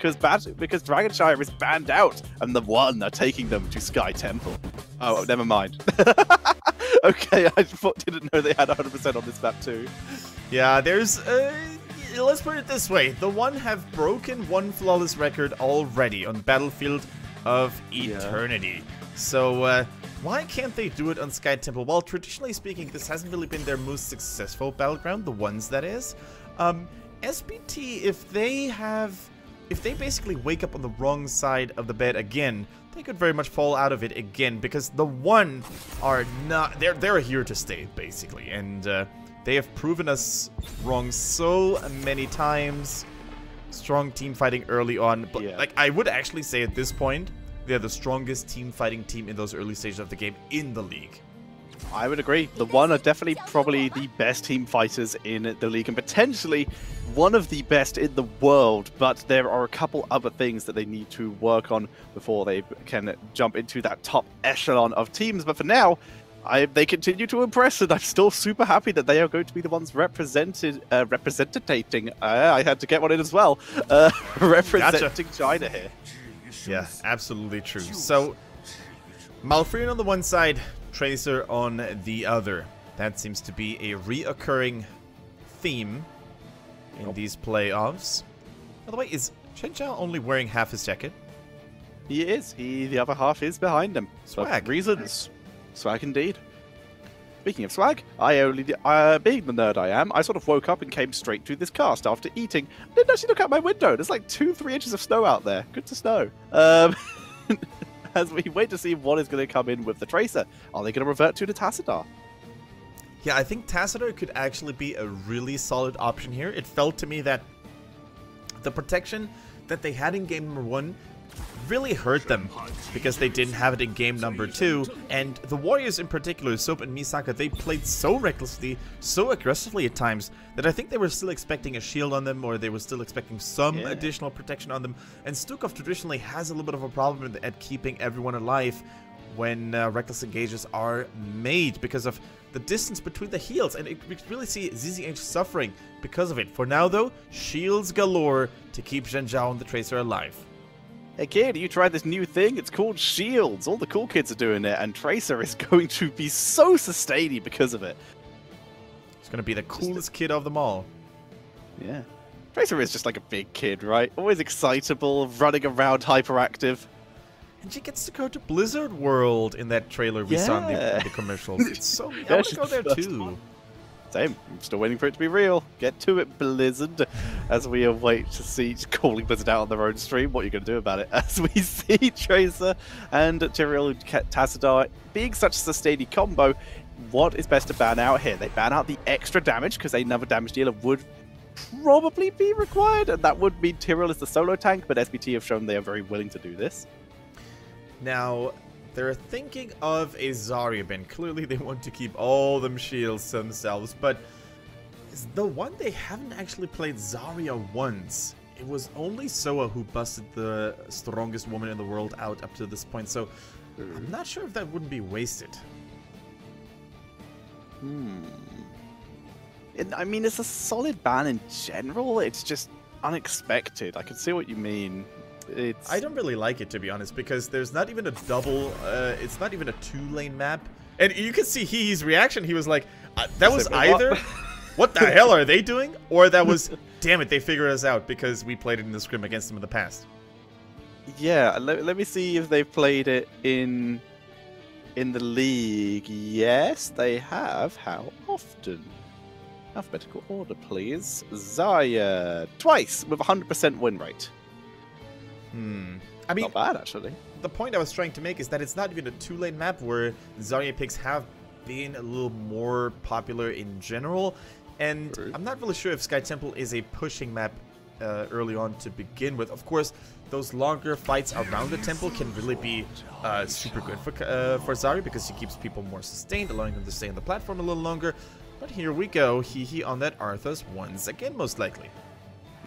because Dragonshire is banned out, and the One are taking them to Sky Temple. Oh, never mind. Okay, I didn't know they had 100% on this map too. Yeah, there's let's put it this way: the One have broken one flawless record already on Battlefield of Eternity. So why can't they do it on Sky Temple? Well, traditionally speaking, this hasn't really been their most successful battleground, the Ones that is. SPT, if they basically wake up on the wrong side of the bed again, they could very much fall out of it again, because the One are not, they're here to stay basically, and they have proven us wrong so many times. Strong team fighting early on, but like I would actually say at this point, they're the strongest team fighting team in those early stages of the game in the league. I would agree. The One are definitely probably the best team fighters in the league, and potentially one of the best in the world, but there are a couple other things that they need to work on before they can jump into that top echelon of teams. But for now, they continue to impress, and I'm still super happy that they are going to be the ones representing. I had to get one in as well. Representing China here. Yeah, absolutely true. So, Malfurion on the one side, Tracer on the other. That seems to be a reoccurring theme in these playoffs. By the way, is Chen Zhao only wearing half his jacket? He is. The other half is behind him. Swag. For reasons. Swag indeed. Speaking of swag, being the nerd I am, I sort of woke up and came straight to this cast after eating. I didn't actually look out my window. There's like 2-3 inches of snow out there. Good to snow. As we wait to see what is going to come in with the Tracer. Are they going to revert to the Tassadar? Yeah, I think Tassadar could actually be a really solid option here. It felt to me that the protection that they had in game number 1 really hurt them because they didn't have it in game number 2, and the Warriors in particular, Soap and Misaka, they played so recklessly, so aggressively at times that I think they were still expecting a shield on them, or they were still expecting some additional protection on them. And Stukov traditionally has a little bit of a problem at keeping everyone alive when reckless engages are made because of the distance between the heals, and we really see ZZH suffering because of it. For now though, shields galore to keep Zhen Zhao and the Tracer alive. Hey kid, you tried this new thing? It's called shields. All the cool kids are doing it, and Tracer is going to be so sustainy because of it. He's going to be the coolest kid of them all. Yeah. Tracer is just like a big kid, right? Always excitable, running around, hyperactive. And she gets to go to Blizzard World in that trailer we saw in the commercials. It's so... I want to go there too. Same. I'm still waiting for it to be real. Get to it, Blizzard. As we await to see, calling Blizzard out on their own stream. What are you going to do about it? As we see Tracer and Tyrael Tassadar being such a sustaining combo, what is best to ban out here? They ban out the extra damage because another damage dealer would probably be required, and that would mean Tyrael is the solo tank, but SPT have shown they are very willing to do this. Now, they're thinking of a Zarya ban. Clearly, they want to keep all them shields to themselves, but the One, they haven't actually played Zarya once. It was only Soa who busted the strongest woman in the world out up to this point, so I'm not sure if that wouldn't be wasted. I mean, it's a solid ban in general. It's just unexpected. I can see what you mean. I don't really like it, to be honest, because there's not even a double, it's not even a 2-lane map. And you can see his reaction. He was like, that was either, what the hell are they doing? Or that was, damn it, they figured us out because we played it in the scrim against them in the past. Yeah, let me see if they've played it in the league. Yes, they have. How often? Alphabetical order, please. Zarya, twice with 100% win rate. I mean, not bad, actually. The point I was trying to make is that it's not even a 2-lane map where Zarya picks have been a little more popular in general. And I'm not really sure if Sky Temple is a pushing map early on to begin with. Of course, those longer fights around the temple can really be super good for Zarya because she keeps people more sustained, allowing them to stay on the platform a little longer. But here we go, Hehe on that Arthas once again, most likely.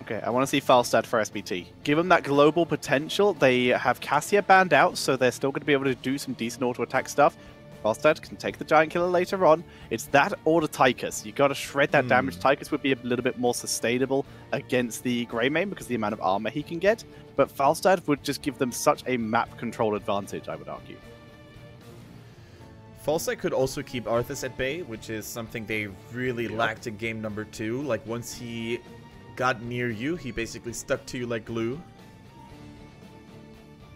Okay, I want to see Falstad for SPT. Give them that global potential. They have Cassia banned out, so they're still going to be able to do some decent auto-attack stuff. Falstad can take the Giant Killer later on. It's that or the Tychus. You got to shred that damage. Tychus would be a little bit more sustainable against the Greymane because of the amount of armor he can get. But Falstad would just give them such a map control advantage, I would argue. Falstad could also keep Arthas at bay, which is something they really lacked in game number 2. Like, once he got near you, he basically stuck to you like glue.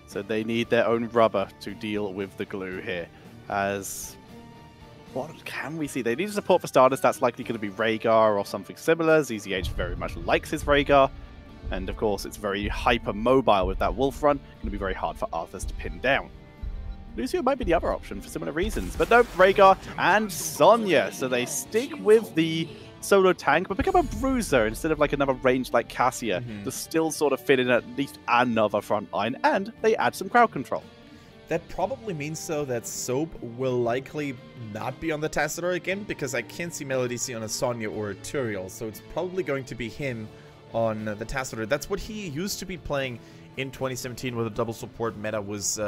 So they need their own rubber to deal with the glue here. As what can we see? They need support for starters. That's likely going to be Rhaegar or something similar. ZZH very much likes his Rhaegar. And of course, it's very hyper-mobile with that Wolf Run. Going to be very hard for Arthas to pin down. Lucio might be the other option for similar reasons. But no, Rhaegar and Sonya. So they stick with the solo tank, but pick up a Bruiser instead of like another range like Cassia to still sort of fit in at least another front line. And they add some crowd control. That probably means, though, that Soap will likely not be on the Tassadar again, because I can't see Melody on a Sonya or a Turiel, so it's probably going to be him on the Tassadar. That's what he used to be playing in 2017, where the double support meta was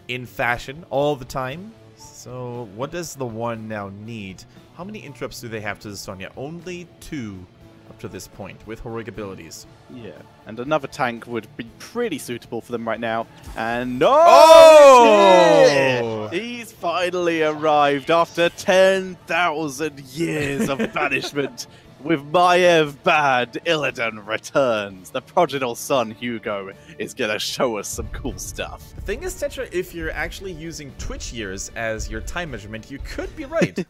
in fashion all the time. So what does the One now need? How many interrupts do they have to the Sonya? Only 2 up to this point, with heroic abilities. Yeah, and another tank would be pretty suitable for them right now. And no! Oh! He's finally arrived after 10,000 years of banishment. With Maiev bad, Illidan returns. The prodigal son, Hugo, is going to show us some cool stuff. The thing is, Tetra, if you're actually using Twitch years as your time measurement, you could be right.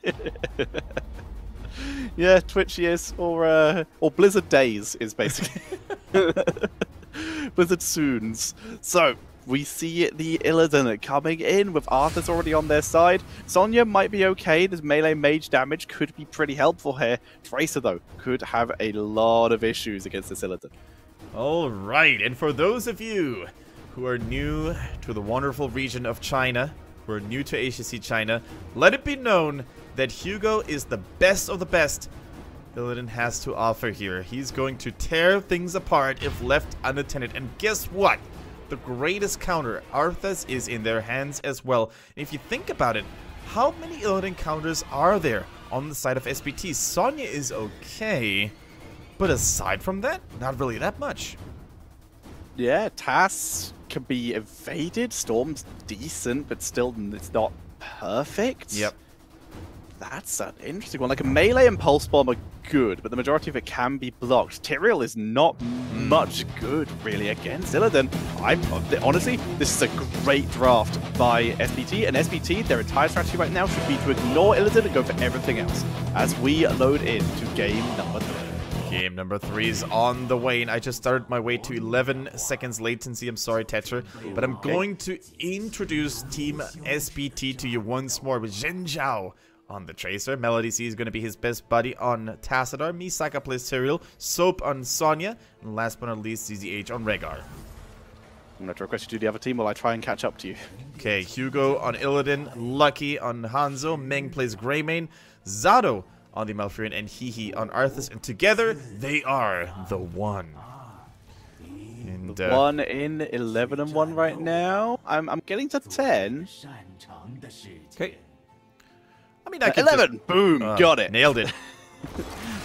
Yeah, Twitch years or Blizzard days is basically Blizzard soons. So we see the Illidan coming in with Arthas already on their side. Sonya might be okay. This melee mage damage could be pretty helpful here. Tracer, though, could have a lot of issues against this Illidan. All right, and for those of you who are new to the wonderful region of China, who are new to HGC China, let it be known that Hugo is the best of the best Illidan has to offer here. He's going to tear things apart if left unattended. And guess what? The greatest counter, Arthas, is in their hands as well. And if you think about it, how many Illidan counters are there on the side of SPT? Sonya is okay, but aside from that, not really that much. Yeah, Tass can be evaded. Storm's decent, but still it's not perfect. Yep. That's an interesting one. Like, a melee and pulse bomb are good, but the majority of it can be blocked. Tyrael is not much good, really, against Illidan. Honestly, this is a great draft by SPT, and SPT, their entire strategy right now should be to ignore Illidan and go for everything else, as we load into game number 3. Game number 3 is on the way, and I just started my way to 11 seconds latency. I'm sorry, Tetra, but I'm going to introduce Team SPT to you once more with Zhen Zhao on the Tracer. Melody C is going to be his best buddy on Tassadar. Misaka plays Tyrael. Soap on Sonya. And last but not least, ZZH on Rhaegar. I'm going to request you to do the other team while I try and catch up to you. Okay, Hugo on Illidan. Lucky on Hanzo. Meng plays Greymane. Zado on the Malfurion. And Hihi on Arthas. And together, they are the One. And, the One in 11-1 right now. I'm getting to 10. Okay. I mean, I can 11! Just, boom! Got it. Nailed it.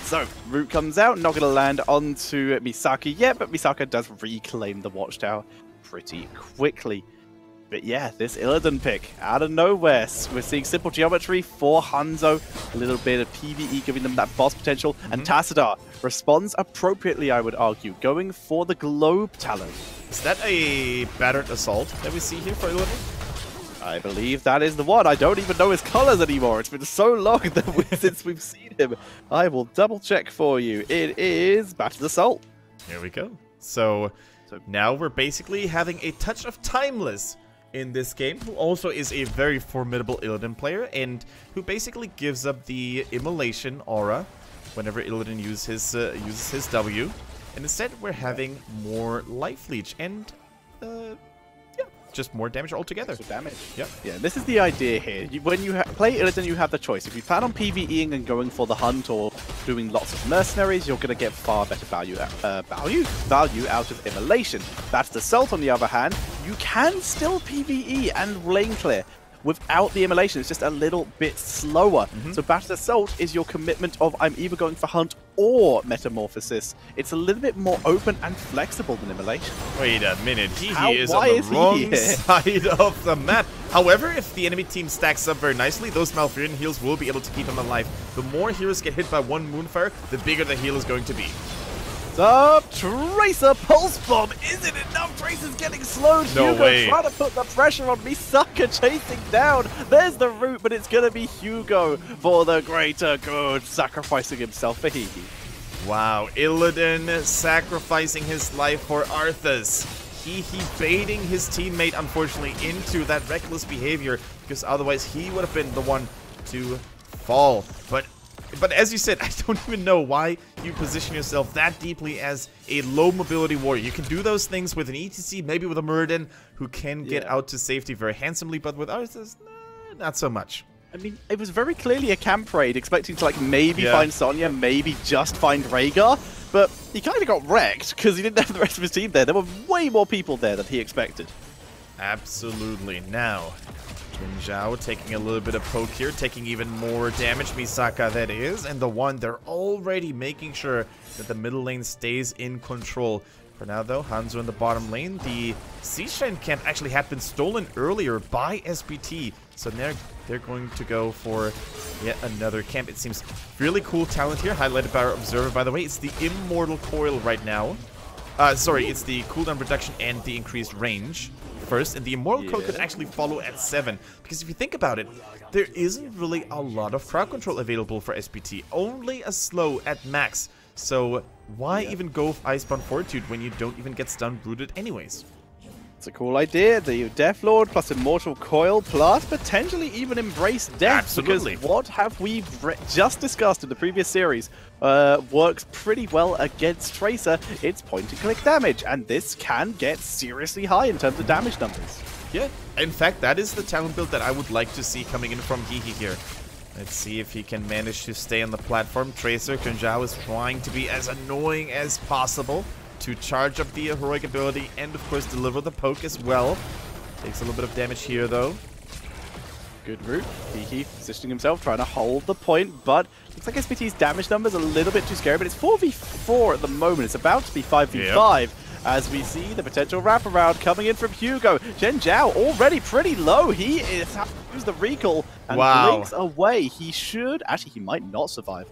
So, Root comes out, not going to land onto Misaka yet, but Misaka does reclaim the Watchtower pretty quickly. But yeah, this Illidan pick, out of nowhere, we're seeing simple geometry for Hanzo, a little bit of PvE giving them that boss potential, and Tassadar responds appropriately, I would argue, going for the Globe Talon. Is that a battered assault that we see here for Illidan? I believe that is the one. I don't even know his colors anymore. It's been so long since we've seen him. I will double check for you. It is Battered Assault. Here we go. So now we're basically having a touch of Timeless in this game, who also is a very formidable Illidan player, and who basically gives up the Immolation aura whenever Illidan uses his W. And instead, we're having more Life Leech and just more damage altogether. Extra damage. Yep. Yeah, this is the idea here. When you play Illidan, you have the choice. If you plan on PvEing and going for the hunt or doing lots of mercenaries, you're going to get far better value out of Immolation. That's the Assault, on the other hand. You can still PvE and lane clear. without the immolation. It's just a little bit slower. So Battered Assault is your commitment of I'm either going for Hunt or Metamorphosis. It's a little bit more open and flexible than immolation. Wait a minute, Hehe is on why the is he wrong here? side of the map. However, if the enemy team stacks up very nicely, those Malfurion heals will be able to keep him alive. The more heroes get hit by one Moonfire, the bigger the heal is going to be. Up, Tracer Pulse Bomb. Is it enough? Tracer's getting slowed. No Hugo way. trying to put the pressure on Misaka, chasing down. There's the route, but it's gonna be Hugo for the greater good, sacrificing himself for Hehe. Wow, Illidan sacrificing his life for Arthas. Hehe baiting his teammate, unfortunately, into that reckless behavior, because otherwise he would have been the one to fall. But as you said, I don't even know why you position yourself that deeply as a low mobility warrior. You can do those things with an ETC, maybe with a Muradin, who can get out to safety very handsomely, but with Arthas, not so much. I mean, it was very clearly a camp raid, expecting to like maybe find Sonya, maybe just find Rhaegar, but he kind of got wrecked because he didn't have the rest of his team there. There were way more people there than he expected. Absolutely. Now, Jin Zhao taking a little bit of poke here, taking even more damage. Misaka, that is, and TheOne, they're already making sure that the middle lane stays in control. For now, though, Hanzo in the bottom lane. The Seashine camp actually had been stolen earlier by SPT, so they're going to go for yet another camp. It seems really cool talent here, highlighted by our Observer, by the way. It's the Immortal Coil right now. Sorry, it's the cooldown reduction and the increased range first, and the Immortal Coil could actually follow at 7. Because if you think about it, there isn't really a lot of crowd control available for SPT. Only a slow at max. So why even go Icebound Fortitude when you don't even get stun rooted anyways? It's a cool idea. The Death Lord plus Immortal Coil plus potentially even Embrace Death. Absolutely. Because what have we just discussed in the previous series works pretty well against Tracer. It's point-and-click damage, and this can get seriously high in terms of damage numbers. Yeah, in fact, that is the talent build that I would like to see coming in from Hehe here. Let's see if he can manage to stay on the platform. Tracer, Jin Zhao is trying to be as annoying as possible to charge up the heroic ability and, of course, deliver the poke as well. Takes a little bit of damage here, though. Good route. Hehe positioning himself, trying to hold the point, but looks like SPT's damage numbers a little bit too scary, but it's 4v4 at the moment. It's about to be 5v5. As we see the potential wraparound coming in from Hugo. Jin Zhao already pretty low. He is used the recall and blinks away. He should... Actually, he might not survive.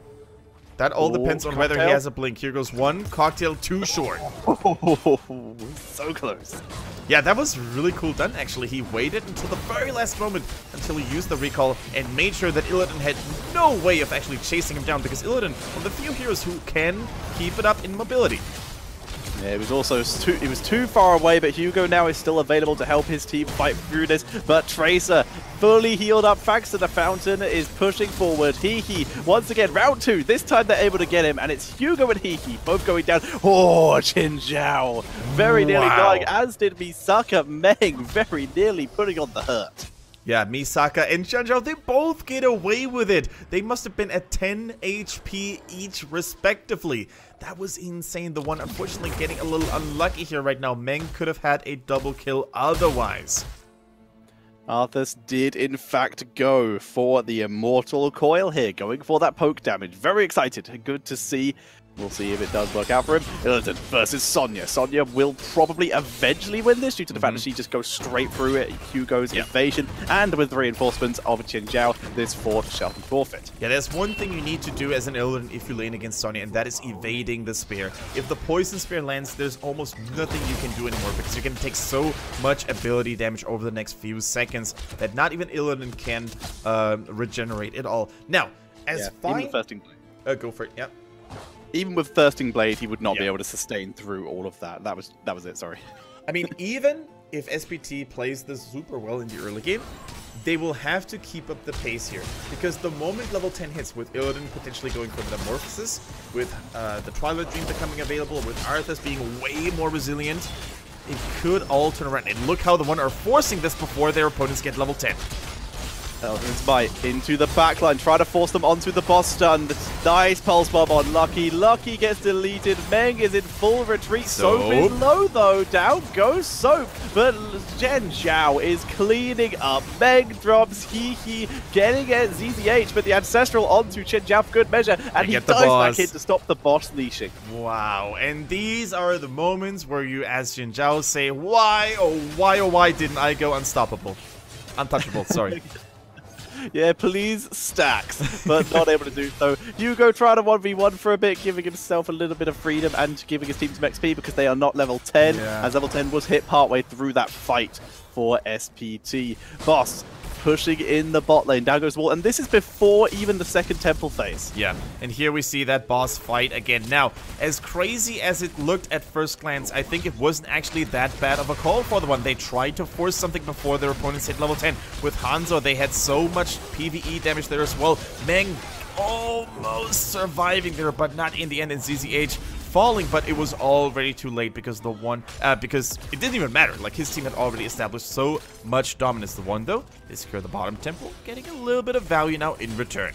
That all depends on whether he has a blink. Here goes one. Cocktail too short. So close. Yeah, that was really cool done, actually. He waited until the very last moment until he used the recall and made sure that Illidan had no way of actually chasing him down, because Illidan, one of the few heroes who can keep it up in mobility. Yeah, it was also too far away, but Hugo now is still available to help his team fight through this. But Tracer, fully healed up, thanks to the fountain, is pushing forward. Hehe, once again, round 2. This time they're able to get him, and it's Hugo and Hehe both going down. Oh, Jin Zhao very nearly dying, as did Misaka. Meng very nearly putting on the hurt. Yeah, Misaka and Jin Zhao, they both get away with it. They must have been at 10 HP each, respectively. That was insane. TheOne, unfortunately, getting a little unlucky here right now. Meng could have had a double kill otherwise. Arthas did, in fact, go for the Immortal Coil here, going for that poke damage. Very excited. Good to see. We'll see if it does work out for him. Illidan versus Sonya. Sonya will probably eventually win this due to the fact that she just goes straight through it. Hugo's evasion, and with the reinforcements of Jin Zhao, this fort shall be forfeit. Yeah, there's one thing you need to do as an Illidan if you lane against Sonya, and that is evading the spear. If the poison spear lands, there's almost nothing you can do anymore, because you're going to take so much ability damage over the next few seconds that not even Illidan can regenerate at all. Now, as fine... Even Thirsting Blade. Go for it, yeah. Even with Thirsting Blade, he would not be able to sustain through all of that. That was it, sorry. I mean, even if SPT plays this super well in the early game, they will have to keep up the pace here. Because the moment level 10 hits, with Illidan potentially going for Metamorphosis, with the Twilight Dream becoming available, with Arthas being way more resilient, it could all turn around. And look how TheOne are forcing this before their opponents get level 10. Eldrin's might into the backline, try to force them onto the boss stun. Nice pulse bomb on Lucky. Lucky gets deleted. Meng is in full retreat. Soap is low though. Down goes Soap. But Chen Zhao is cleaning up. Meng drops He getting at ZZH, but the Ancestral onto Chen Zhao for good measure. And he dives back in to stop the boss leashing. Wow, and these are the moments where you as Chen Zhao say, why, oh why didn't I go unstoppable? Untouchable, sorry. Yeah, please stacks, but not able to do so. Hugo tried a 1v1 for a bit, giving himself a little bit of freedom and giving his team some XP because they are not level 10, as level 10 was hit partway through that fight for SPT. Boss pushing in the bot lane, down goes the wall, and this is before even the second temple phase. Yeah, and here we see that boss fight again. Now, as crazy as it looked at first glance, I think it wasn't actually that bad of a call for the one. They tried to force something before their opponents hit level 10. With Hanzo, they had so much PvE damage there as well. Meng almost surviving there, but not in the end, in ZZH falling, but it was already too late because because it didn't even matter. Like, his team had already established so much dominance. The one, though, they secure the bottom temple, getting a little bit of value now in return.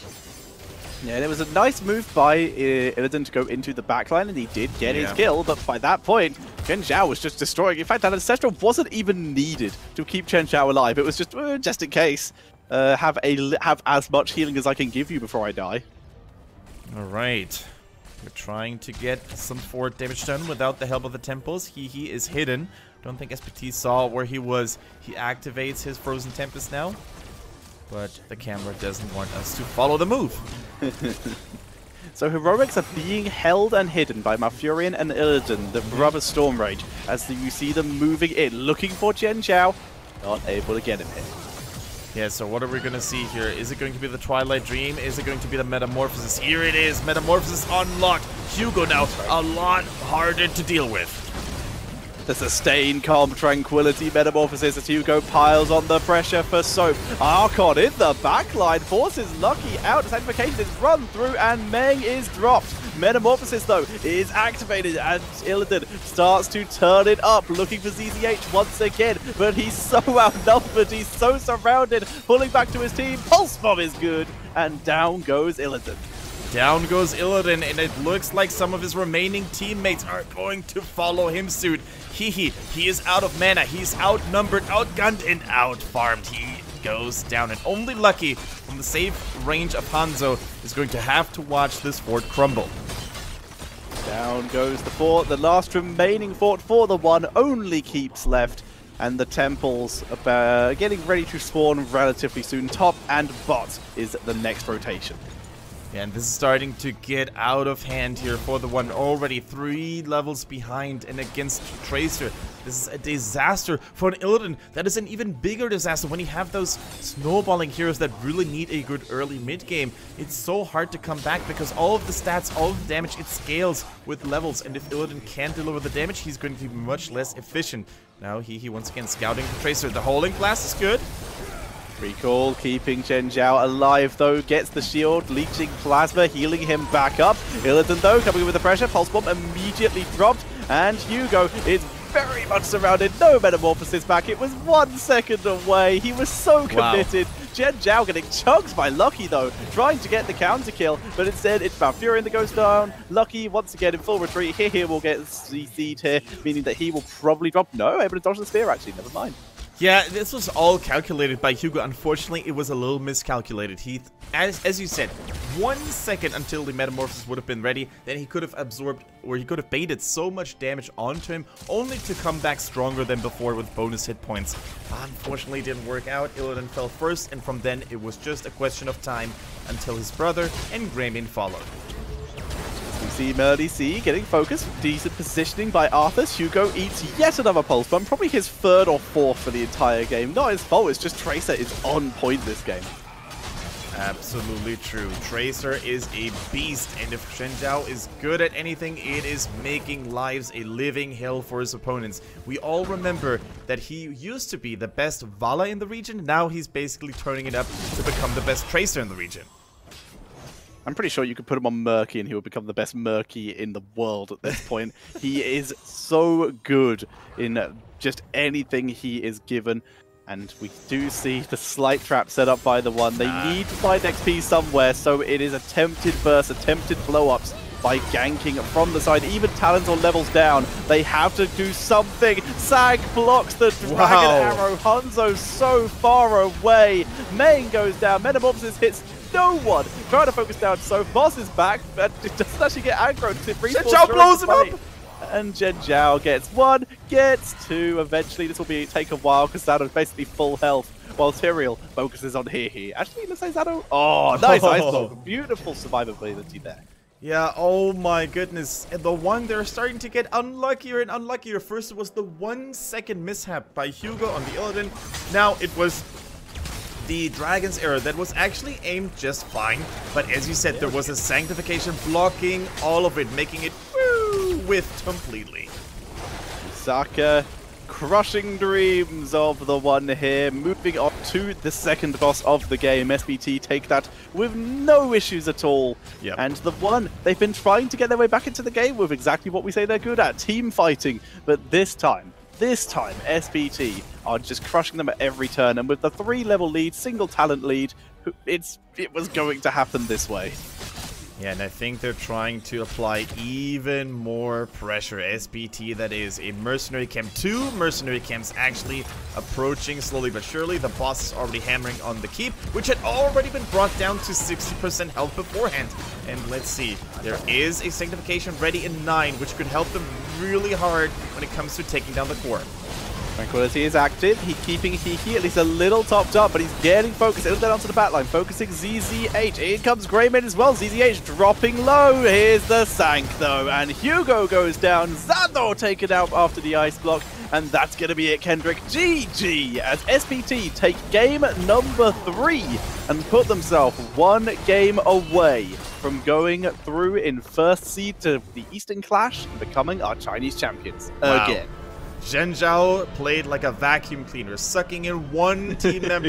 Yeah, and it was a nice move by Illidan to go into the backline, and he did get his kill, but by that point, Chen Zhao was just destroying. In fact, that Ancestral wasn't even needed to keep Chen Zhao alive. It was just in case. Have as much healing as I can give you before I die. All right. We're trying to get some forward damage done without the help of the temples. He is hidden. Don't think SPT saw where he was. He activates his Frozen Tempest now. But the camera doesn't want us to follow the move. So heroics are being held and hidden by Malfurion and Illidan, the brother Storm Rage, as you see them moving in, looking for Chen Zhao. Not able to get him here. Yeah, so what are we going to see here? Is it going to be the Twilight Dream? Is it going to be the Metamorphosis? Here it is. Metamorphosis unlocked. Hugo now a lot harder to deal with. The Sustain, Calm, Tranquility Metamorphosis as Hugo piles on the pressure for Soap. Archon in the backline forces Lucky out. Sanctification is run through and Meng is dropped. Metamorphosis, though, is activated and Illidan starts to turn it up, looking for ZZH once again, but he's so outnumbered, he's so surrounded, pulling back to his team. Pulse Bomb is good, and down goes Illidan. Down goes Illidan, and it looks like some of his remaining teammates are going to follow him suit. He is out of mana, he's outnumbered, outgunned, and outfarmed. He goes down, and only Lucky from the safe range of Hanzo is going to have to watch this fort crumble. Down goes the fort. The last remaining fort for the one only keeps left, and the temples are getting ready to spawn relatively soon. Top and bot is the next rotation. Yeah, and this is starting to get out of hand here for the one, already 3 levels behind and against Tracer. This is a disaster for an Illidan. That is an even bigger disaster when you have those snowballing heroes that really need a good early mid game. It's so hard to come back because all of the stats, all of the damage, it scales with levels, and if Illidan can't deliver the damage, he's going to be much less efficient. Now he once again scouting for Tracer. The Holding Blast is good. Recall keeping Chen Zhao alive, though, gets the shield, leeching plasma, healing him back up. Illidan, though, coming in with the pressure, Pulse Bomb immediately dropped, and Hugo is very much surrounded. No Metamorphosis back, it was 1 second away. He was so committed. Wow. Chen Zhao getting chunked by Lucky, though, trying to get the counter kill, but instead it's Malfurion that goes down. Lucky, once again, in full retreat. Here will get CC'd here, meaning that he will probably drop. No, able to dodge the spear, actually, never mind. Yeah, this was all calculated by Hugo. Unfortunately, it was a little miscalculated. As you said, 1 second until the Metamorphosis would have been ready, then he could have absorbed, or he could have baited so much damage onto him, only to come back stronger than before with bonus hit points. Unfortunately, it didn't work out. Illidan fell first, and from then, it was just a question of time until his brother and Gremlin followed. We see Melody C getting focused, decent positioning by Arthas. Hugo eats yet another Pulse Bomb, probably his 3rd or 4th for the entire game. Not his fault, it's just Tracer is on point this game. Absolutely true. Tracer is a beast, and if Chen Zhao is good at anything, it is making lives a living hell for his opponents. We all remember that he used to be the best Vala in the region, now he's basically turning it up to become the best Tracer in the region. I'm pretty sure you could put him on Murky and he would become the best Murky in the world at this point. He is so good in just anything he is given. And we do see the slight trap set up by TheOne. They need to find XP somewhere, so it is attempted burst, attempted blow-ups by ganking from the side. Even Talons on levels down, they have to do something. Sag blocks the Dragon Arrow. Hanzo so far away. Main goes down. Metamorphosis hits no one. Trying to focus down, so Boss is back, but it doesn't actually get aggro. Zhao blows him up! And Zhen Zhao gets 1, gets 2. Eventually, this will take a while because Zato's basically full health, while Tyrael focuses on here. Actually, let's say Zato. Oh, nice ice block. Beautiful survivability there. Yeah, oh my goodness. And TheOne, they're starting to get unluckier and unluckier. First, it was the 1 second mishap by Hugo on the Illidan. Now, it was the Dragon's Arrow that was actually aimed just fine. But as you said, there was a Sanctification blocking all of it, making it whiffed completely. Saka crushing dreams of TheOne here. Moving on to the second boss of the game. SPT take that with no issues at all. Yep. And TheOne, they've been trying to get their way back into the game with exactly what we say they're good at, team fighting. But this time, SPT are just crushing them at every turn. And with the 3-level lead, single talent lead, it was going to happen this way. Yeah, and I think they're trying to apply even more pressure. SPT, that is, a mercenary camp. 2 mercenary camps actually approaching slowly but surely. The boss is already hammering on the keep, which had already been brought down to 60% health beforehand. And let's see, there is a Sanctification ready in 9, which could help them really hard when it comes to taking down the core. Tranquility is active. He's keeping Hiki at least a little topped up, but he's getting focused. It'll get onto the backline, focusing ZZH. Here comes Greymane as well. ZZH dropping low. Here's the Sank, though, and Hugo goes down. Zato taken out after the ice block, and that's going to be it, Kendrick. GG, as SPT take game number 3 and put themselves 1 game away from going through in first seed to the Eastern Clash and becoming our Chinese champions again. Zhen Zhao played like a vacuum cleaner, sucking in 1 team member